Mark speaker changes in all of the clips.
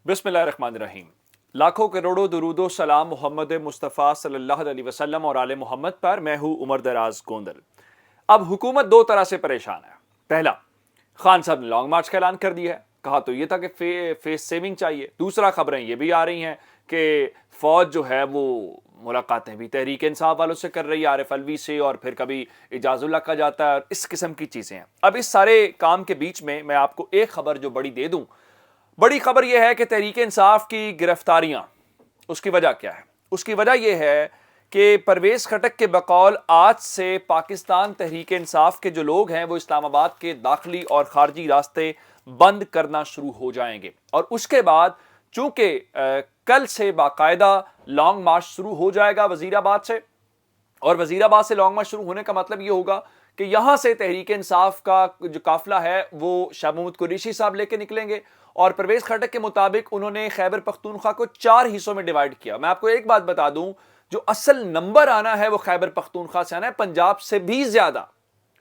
Speaker 1: बिस्मिल्लाहिर्रहमानिर्रहीम। लाखों करोड़ों दुरूदो सलाम मोहम्मद मुस्तफ़ा सल्लल्लाहु अलैहि वसल्लम और आले मोहम्मद पर। मैं हूं उमर दराज गोंदल। अब हुकूमत दो तरह से परेशान है। पहला, खान साहब ने लॉन्ग मार्च का ऐलान कर दिया है। कहा तो ये था कि फेस सेविंग चाहिए। दूसरा, खबरें ये भी आ रही हैं कि फौज जो है वो मुलाकातें भी तहरीक इंसाफ वालों से कर रही है, आरिफ अलवी से, और फिर कभी इजाजुल्ला का जाता है। इस किस्म की चीजें हैं। अब इस सारे काम के बीच में मैं आपको एक खबर जो बड़ी दे दूं। बड़ी खबर यह है कि तहरीक इंसाफ की गिरफ्तारियां, उसकी वजह क्या है? उसकी वजह यह है कि परवेज खटक के बकौल आज से पाकिस्तान तहरीक इंसाफ के जो लोग हैं वो इस्लामाबाद के दाखिली और खारजी रास्ते बंद करना शुरू हो जाएंगे। और उसके बाद चूंकि कल से बाकायदा लॉन्ग मार्च शुरू हो जाएगा वजीराबाद से, और वजीराबाद से लॉन्ग मार्च शुरू होने का मतलब यह होगा कि यहां से तहरीक इंसाफ का जो काफिला है वो शाह महमूद कुरैशी साहब लेके निकलेंगे। और परवेज खटक के मुताबिक उन्होंने खैबर पख्तूनख्वा को 4 हिस्सों में डिवाइड किया। मैं आपको एक बात बता दूं, जो असल नंबर आना है वो खैबर पख्तूनख्वा से आना है, पंजाब से भी ज्यादा।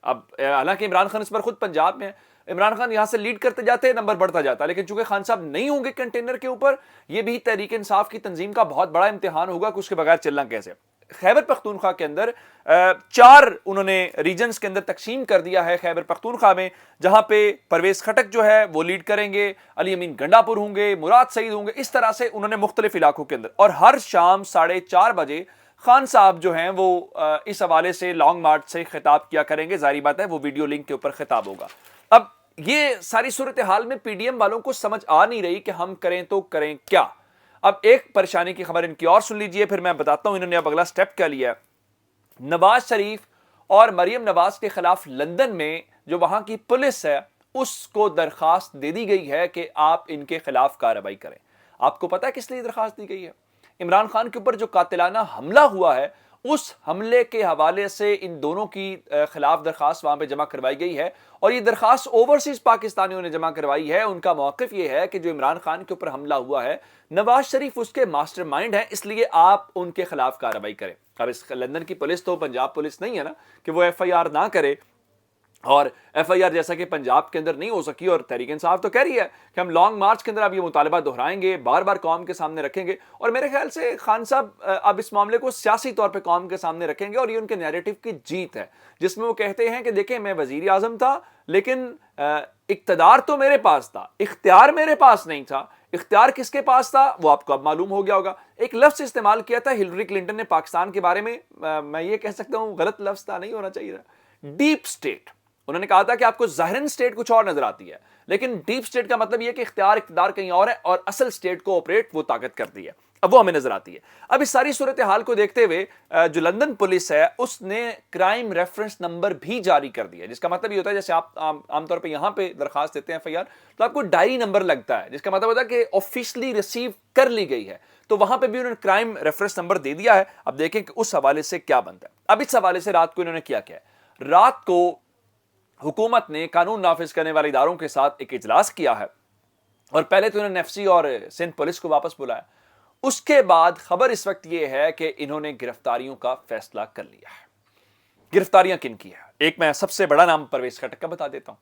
Speaker 1: अब हालांकि इमरान खान इस पर खुद पंजाब में है, इमरान खान यहां से लीड करते जाते नंबर बढ़ता जाता, लेकिन चूंकि खान साहब नहीं होंगे कंटेनर के ऊपर, यह भी तहरीक इंसाफ की तंजीम का बहुत बड़ा इम्तिहान होगा कि उसके बगैर चलना कैसे। खैबर पख्तूनख्वा के अंदर 4 उन्होंने रीजन्स के अंदर तकसीम कर दिया है खैबर पख्तूनख्वा में, जहां पे परवेज खटक जो है वो लीड करेंगे, अली अमीन गंडापुर होंगे, मुराद सईद होंगे। इस तरह से उन्होंने मुख्तलिफ इलाकों के अंदर, और हर शाम 4:30 बजे खान साहब जो हैं वो इस हवाले से लॉन्ग मार्च से खिताब किया करेंगे। जारी बात है वो वीडियो लिंक के ऊपर खिताब होगा। अब ये सारी सूरत हाल में पीडीएम वालों को समझ आ नहीं रही कि हम करें तो करें क्या। अब एक परेशानी की खबर इनकी और सुन लीजिए, फिर मैं बताता हूं इन्होंने अब अगला स्टेप क्या लिया है। नवाज शरीफ और मरियम नवाज के खिलाफ लंदन में जो वहां की पुलिस है उसको दरखास्त दे दी गई है कि आप इनके खिलाफ कार्रवाई करें। आपको पता है किस लिए दरखास्त दी गई है? इमरान खान के ऊपर जो कातिलाना हमला हुआ है उस हमले के हवाले से इन दोनों की खिलाफ दरखास्त वहां पे जमा करवाई गई है। और ये दरखास्त ओवरसीज पाकिस्तानियों ने जमा करवाई है। उनका मौक़िफ़ ये है कि जो इमरान खान के ऊपर हमला हुआ है, नवाज शरीफ उसके मास्टरमाइंड है, इसलिए आप उनके खिलाफ कार्रवाई करें। अब इस लंदन की पुलिस तो पंजाब पुलिस नहीं है ना कि वो एफआईआर ना करे, और एफआईआर जैसा कि पंजाब के अंदर नहीं हो सकी। और तहरीक इंसाफ तो कह रही है कि हम लॉन्ग मार्च के अंदर अब ये मुतालबा दोहराएंगे, बार बार कौम के सामने रखेंगे। और मेरे ख्याल से खान साहब अब इस मामले को सियासी तौर पे कौम के सामने रखेंगे, और ये उनके नैरेटिव की जीत है, जिसमें वो कहते हैं कि देखें मैं वजीर आजम था, लेकिन इख्तियार तो मेरे पास था, इख्तियार मेरे पास नहीं था। इख्तियार किसके पास था वो आपको अब मालूम हो गया होगा। एक लफ्ज इस्तेमाल किया था हिलरी क्लिंटन ने पाकिस्तान के बारे में, मैं ये कह सकता हूं गलत लफ्ज था, नहीं होना चाहिए था, डीप स्टेट। उन्होंने कहा था कि आपको ज़ाहिरन स्टेट कुछ और नजर आती है, लेकिन डीप स्टेट का मतलब यह कि इख्तियार कहीं और है, और असल स्टेट को ऑपरेट वो ताकत करती है, अब वो हमें नजर आती है। अब इस सारी सूरत हाल को देखते हुए जो लंदन पुलिस है उसने क्राइम रेफरेंस नंबर भी जारी कर दिया, जिसका मतलब ये होता है जैसे आप आमतौर पे यहां पे दरखास्त देते हैं एफआईआर, तो आपको डायरी नंबर लगता है, जिसका मतलब होता है कि ऑफिशियली रिसीव कर ली गई है। तो वहां पे भी उन्होंने क्राइम रेफरेंस नंबर दे दिया है। अब देखें कि उस हवाले से क्या बनता है। अब इस हवाले से रात को इन्होंने किया क्या है, रात को हुकूमत ने कानून नाफिज करने वाले इदारों के साथ एक इजलास किया है, और पहले तो इन्होंने एफसी और सिंध पुलिस को वापस बुलाया। उसके बाद खबर इस वक्त यह है कि इन्होंने गिरफ्तारियों का फैसला कर लिया है। गिरफ्तारियां किन की है? एक मैं सबसे बड़ा नाम परवेज खटक का बता देता हूं।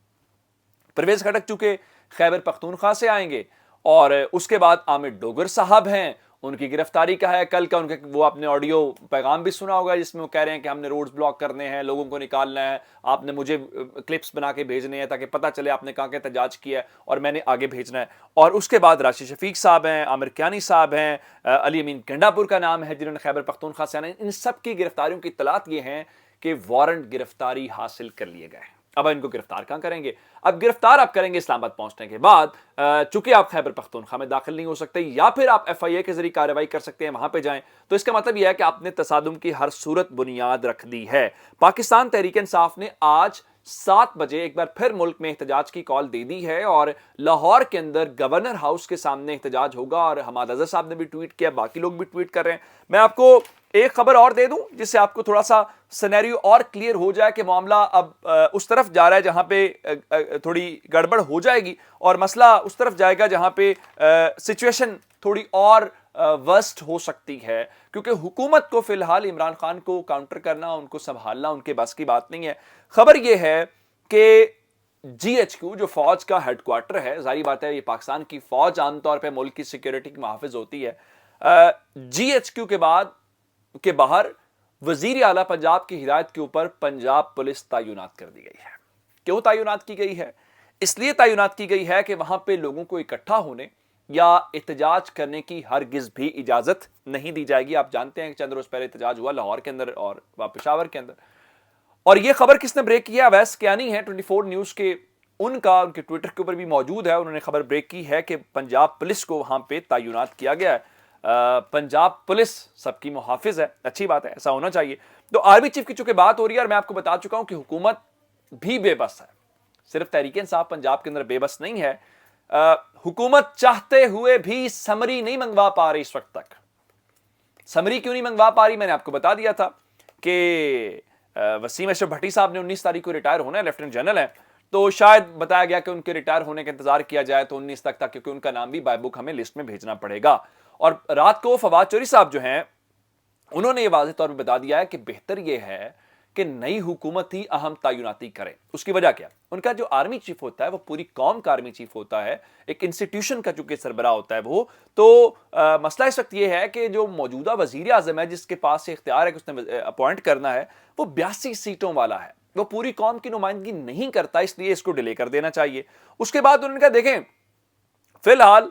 Speaker 1: परवेज खटक चूंकि खैबर पख्तूनख्वा से आएंगे, और उसके बाद आमिर डोगर साहब हैं, उनकी गिरफ्तारी का है कल का। उनके वो आपने ऑडियो पैगाम भी सुना होगा जिसमें वो कह रहे हैं कि हमने रोड्स ब्लॉक करने हैं, लोगों को निकालना है, आपने मुझे क्लिप्स बना के भेजने हैं ताकि पता चले आपने कहाँ के एहतजाज किया है और मैंने आगे भेजना है। और उसके बाद राशिद शफीक साहब हैं, आमिर कियानी साहब हैं, अली अमीन गंडापुर का नाम है जिन्होंने खैबर पख्तूनख्वा से आना है। इन सब की गिरफ्तारियों की इत्तलात ये हैं कि वारंट गिरफ्तारी हासिल कर लिए गए। अब इनको गिरफ्तार कहां करेंगे? अब गिरफ्तार आप करेंगे इस्लामाबाद पहुंचने के बाद, चूंकि आप खैबर पख्तूनख्वा में दाखिल नहीं हो सकते, या फिर आप एफआईए के जरिए कार्रवाई कर सकते हैं, वहां पे जाएं। तो इसका मतलब यह है कि आपने तसादुम की हर सूरत बुनियाद रख दी है। पाकिस्तान तहरीक इंसाफ ने आज 7 बजे एक बार फिर मुल्क में एहतजाज की कॉल दे दी है, और लाहौर के अंदर गवर्नर हाउस के सामने एहतजाज होगा। और हमाद अजहर साहब ने भी ट्वीट किया, बाकी लोग भी ट्वीट कर रहे हैं। मैं आपको एक खबर और दे दूं जिससे आपको थोड़ा सा सिनेरियो और क्लियर हो जाए कि मामला अब उस तरफ जा रहा है जहां पे थोड़ी गड़बड़ हो जाएगी, और मसला उस तरफ जाएगा जहां पे सिचुएशन थोड़ी और वर्स्ट हो सकती है, क्योंकि हुकूमत को फिलहाल इमरान खान को काउंटर करना, उनको संभालना उनके बस की बात नहीं है। खबर यह है कि جی ایچ کیو جو فوج کا ہیڈ کوارٹر ہے، ظاہری بات ہے یہ پاکستان کی فوج عام طور پہ ملک کی سیکیورٹی کی محافظ ہوتی ہے، جی ایچ کیو کے باہر وزیر اعلیٰ پنجاب کی ہدایت کے اوپر پنجاب پولیس تعینات کر دی گئی ہے۔ کیوں تعینات کی گئی ہے؟ اس لیے تعینات کی گئی ہے کہ وہاں پہ لوگوں کو اکٹھا ہونے یا احتجاج کرنے کی ہرگز بھی اجازت نہیں دی جائے گی۔ آپ جانتے ہیں کہ چند روز پہلے احتجاج ہوا لاہور کے اندر اور پشاور کے اندر، اور یہ خبر کس نے بریک کیا؟ اویس کیانی ہے 24 نیوز کے، ان کے ٹویٹر کے اوپر بھی موجود ہے، انہوں نے خبر بریک کی ہے کہ پنجاب پولیس کو وہاں پہ تعینات کیا گیا ہے۔ پنجاب پولیس سب کی محافظ ہے، اچھی بات ہے، ایسا ہونا چاہیے۔ تو آرمی چیف کی چونکہ بات ہو رہی ہے، اور میں آپ کو بتا چکا ہوں کہ حکومت بھی بے بس ہے، صرف تحریک انصاف پنجاب کے اندر بے بس نہیں ہے، حکومت چاہتے ہوئے بھی سمری نہیں منگوا پا رہی اس وقت تک۔ سمری کیوں نہیں منگوا پا رہی؟ میں نے آپ کو بتا دیا تھا کہ وسیم اشرف بھٹی صاحب نے 19 تاریخ کو ریٹائر ہونا ہے، لیفٹیننٹ جنرل ہیں، تو شاید بتایا گیا کہ ان کے ریٹائر ہونے کا انتظار کیا جائے تو 19 تک تھا، کیونکہ ان کا نام بھی بائی بک ہمیں لسٹ میں بھیجنا پڑے گا۔ اور رات کو فواد چوری صاحب جو ہیں انہوں نے یہ واضح طور پہ بتا دیا ہے کہ بہتر یہ ہے کہ نئی حکومت ہی اہم تعیناتی کرے۔ اس کی وجہ کیا؟ ان کا جو آرمی چیف ہوتا ہے وہ پوری قوم کا آرمی چیف ہوتا ہے، ایک انسٹیٹیوشن کا چونکہ سربراہ ہوتا ہے وہ، تو مسئلہ اس وقت یہ ہے کہ جو موجودہ وزیر اعظم ہے جس کے پاس اختیار ہے کہ اس نے اپوائنٹ کرنا ہے، وہ 82 سیٹوں والا ہے، وہ پوری قوم کی نمائندگی نہیں کرتا، اس لیے اس کو ڈیلے کر دینا چاہیے۔ اس کے بعد انہوں نے کہا دیکھیں فی الحال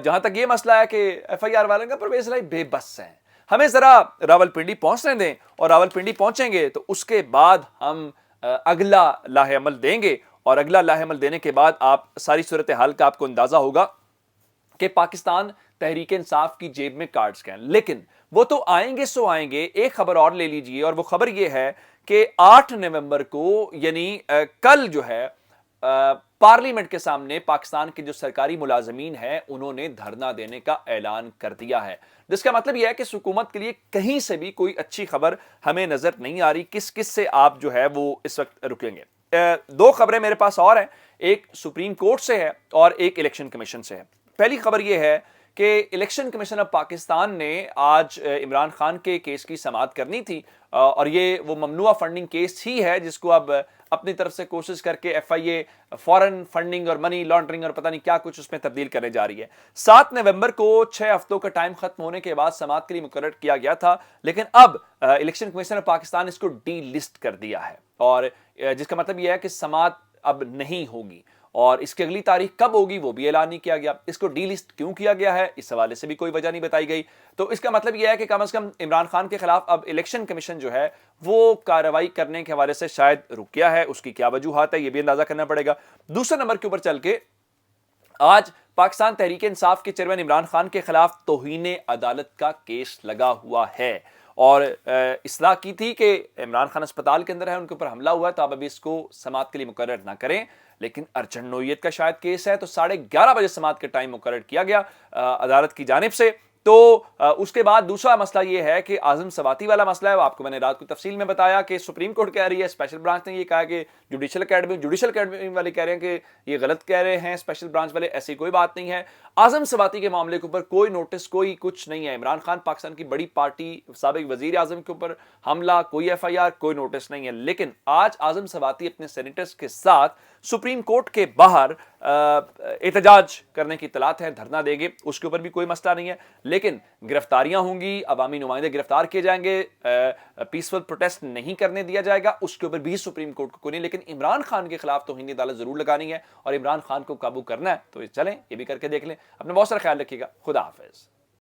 Speaker 1: جہاں تک یہ مسئلہ ہے کہ ایف آئی آر والے کا پرویز الہی بے بس ہیں، ہمیں ذرا راولپنڈی پہنچنے دیں، اور راولپنڈی پہنچیں گے تو اس کے بعد ہم اگلا لاہ عمل دیں گے، اور اگلا لاہ عمل دینے کے بعد آپ ساری صورتحال کا آپ کو اندازہ ہوگا کہ پاکستان تحریک انصاف کی جیب میں کارڈز ہیں۔ لیکن وہ تو آئیں گے سو آئیں گے۔ ایک خبر اور لے لیجئے، اور وہ خبر یہ ہے کہ 8 نومبر کو یعنی کل جو ہے پارلیمنٹ کے سامنے پاکستان کے جو سرکاری ملازمین ہیں انہوں نے دھرنا دینے کا اعلان کر دیا ہے، جس کا مطلب یہ ہے کہ حکومت کے لیے کہیں سے بھی کوئی اچھی خبر ہمیں نظر نہیں آ رہی۔ کس کس سے آپ جو ہے وہ اس وقت رکیں گے؟ دو خبریں میرے پاس اور ہیں، ایک سپریم کورٹ سے ہے اور ایک الیکشن کمیشن سے ہے۔ پہلی خبر یہ ہے کہ الیکشن کمیشن آف پاکستان نے آج عمران خان کے کیس کی سماعت کرنی تھی، اور یہ وہ ممنوعہ فنڈنگ کیس ہی ہے جس کو اب اپنی طرف سے کوشش کر کے ایف آئی اے فورن فنڈنگ اور منی لانڈرنگ اور پتہ نہیں کیا کچھ اس میں تبدیل کرنے جا رہی ہے۔ 7 نومبر کو 6 ہفتوں کا ٹائم ختم ہونے کے بعد سماعت کے لیے مقرر کیا گیا تھا، لیکن اب الیکشن کمیشن آف پاکستان اس کو ڈی لسٹ کر دیا ہے، اور جس کا مطلب یہ ہے کہ سماعت اب نہیں ہوگی، اور اس کی اگلی تاریخ کب ہوگی وہ بھی اعلان نہیں کیا گیا۔ اس کو ڈی لسٹ کیوں کیا گیا ہے اس حوالے سے بھی کوئی وجہ نہیں بتائی گئی۔ تو اس کا مطلب یہ ہے کہ کم از کم عمران خان کے خلاف اب الیکشن کمیشن جو ہے وہ کارروائی کرنے کے حوالے سے شاید رک گیا ہے، اس کی کیا وجوہات ہے یہ بھی اندازہ کرنا پڑے گا۔ دوسرے نمبر کے اوپر چل کے آج پاکستان تحریک انصاف کے چیئرمین عمران خان کے خلاف توہین عدالت کا کیس لگا ہوا ہے، اور اصلاح کی تھی کہ عمران خان اسپتال کے اندر ہے، ان کے اوپر حملہ ہوا ہے، تو آپ ابھی اس کو سماعت کے لیے مقرر نہ کریں، لیکن ارجنٹ نوعیت کا شاید کیس ہے تو 11:30 بجے سماعت کا ٹائم مقرر کیا گیا عدالت کی جانب سے۔ تو اس کے بعد دوسرا مسئلہ یہ ہے کہ اعظم سواتی والا مسئلہ ہے، وہ آپ کو میں نے رات کو تفصیل میں بتایا کہ سپریم کورٹ کہہ رہی ہے، اسپیشل برانچ نے یہ کہا کہ جوڈیشل اکیڈمی والے کہہ رہے ہیں کہ یہ غلط کہہ رہے ہیں اسپیشل برانچ والے، ایسی کوئی بات نہیں ہے۔ اعظم سواتی کے معاملے کے اوپر کوئی نوٹس کوئی کچھ نہیں ہے، عمران خان پاکستان کی بڑی پارٹی سابق وزیر اعظم کے اوپر حملہ، کوئی ایف آئی آر، کوئی نوٹس نہیں ہے، لیکن آج اعظم سواتی اپنے سینیٹرز کے ساتھ سپریم کورٹ کے باہر احتجاج کرنے کی اطلاعات ہے، دھرنا دیں گے، اس کے اوپر بھی کوئی مسئلہ نہیں ہے، لیکن گرفتاریاں ہوں گی، عوامی نمائندے گرفتار کیے جائیں گے، پیسفل پروٹیسٹ نہیں کرنے دیا جائے گا، اس کے اوپر بھی سپریم کورٹ کو کوئی نہیں، لیکن عمران خان کے خلاف توہین عدالت ضرور لگانی ہے اور عمران خان کو قابو کرنا ہے، تو چلیں یہ بھی کر کے دیکھ لیں۔ اپنا بہت سارا خیال رکھیے گا، خدا حافظ۔